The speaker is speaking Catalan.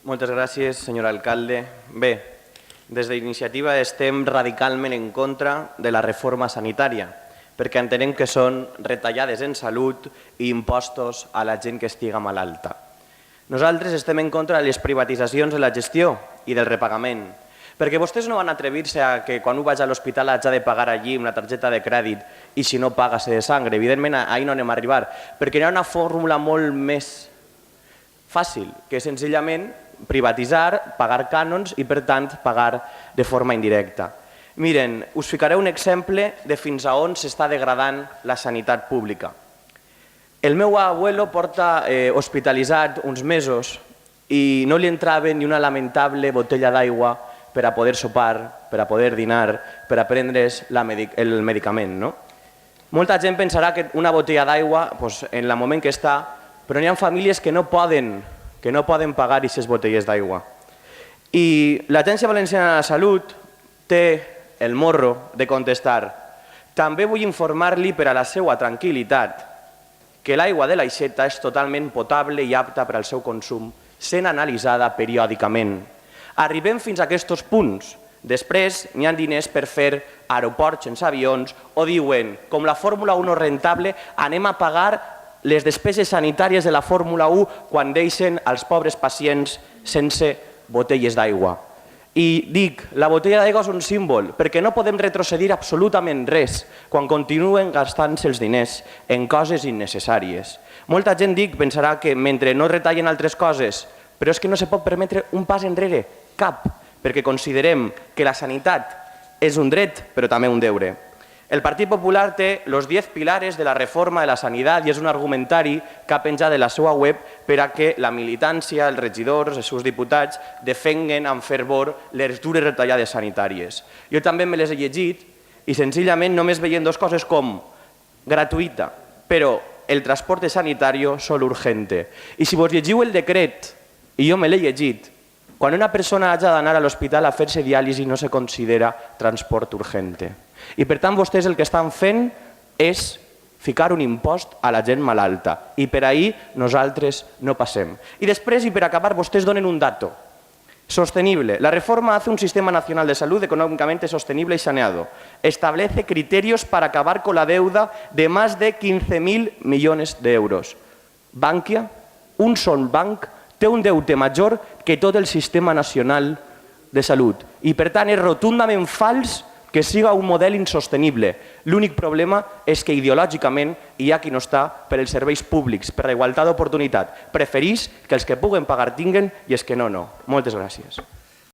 Moltes gràcies, senyor alcalde. Bé, des d'Iniciativa estem radicalment en contra de la reforma sanitària, perquè entenem que són retallades en salut i impostos a la gent que estiga malalta. Nosaltres estem en contra de les privatitzacions de la gestió i del repagament, perquè vostès no van atrevir-se a que quan un vaig a l'hospital haig de pagar allí una targeta de crèdit i si no paga se de sangre. Evidentment, ahir no anem a arribar, perquè hi ha una fórmula molt més fàcil, que és senzillament privatitzar, pagar cànons i, per tant, pagar de forma indirecta. Miren, us ficaré un exemple de fins a on s'està degradant la sanitat pública. El meu abuelo porta hospitalitzat uns mesos i no li entrava ni una lamentable botella d'aigua per a poder sopar, per a poder dinar, per a prendre's el medicament. Molta gent pensarà que una botella d'aigua, en el moment que està, però hi ha famílies que no poden pagar aquestes botelles d'aigua. I l'Agència Valenciana de la Salut té el morro de contestar. També vull informar-li per a la seva tranquil·litat que l'aigua de l'aixeta és totalment potable i apta per al seu consum, sent analitzada periòdicament. Arribem fins a aquests punts. Després n'hi ha diners per fer aeroports sense avions o diuen, com la Fórmula 1 rentable, anem a pagar les despeses sanitàries de la Fórmula 1 quan deixen els pobres pacients sense botelles d'aigua. I dic, la botella d'aigua és un símbol, perquè no podem retrocedir absolutament res quan continuen gastant-se els diners en coses innecessàries. Molta gent pensarà que mentre no retallen altres coses, però és que no se pot permetre un pas enrere, cap, perquè considerem que la sanitat és un dret, però també un deure. El Partit Popular té els 10 pilares de la reforma de la sanitat i és un argumentari que ha penjat de la seva web per a que la militància, els regidors, els seus diputats, defenguen amb fervor les dures retallades sanitàries. Jo també me les he llegit i senzillament només veient dues coses com gratuïta, però el transport sanitari solo urgente. I si vos llegiu el decret, i jo me l'he llegit, quan una persona hagi d'anar a l'hospital a fer-se diàlisi no se considera transport urgente. I per tant vostès el que estan fent és ficar un impost a la gent malalta i per ahir nosaltres no passem. I després, i per acabar, vostès donen un dato. Sostenible. La reforma hace un sistema nacional de salud económicamente sostenible y saneado. Establece criterios para acabar con la deuda de más de 15.000 millones de euros. Bankia, un sol banc, té un deute major que tot el sistema nacional de salut. I per tant és rotundament fals que siga un model insostenible. L'únic problema és que ideològicament hi ha qui no està per els serveis públics, per la igualtat d'oportunitat. Preferís que els que puguen pagar tinguen i els que no, no. Moltes gràcies.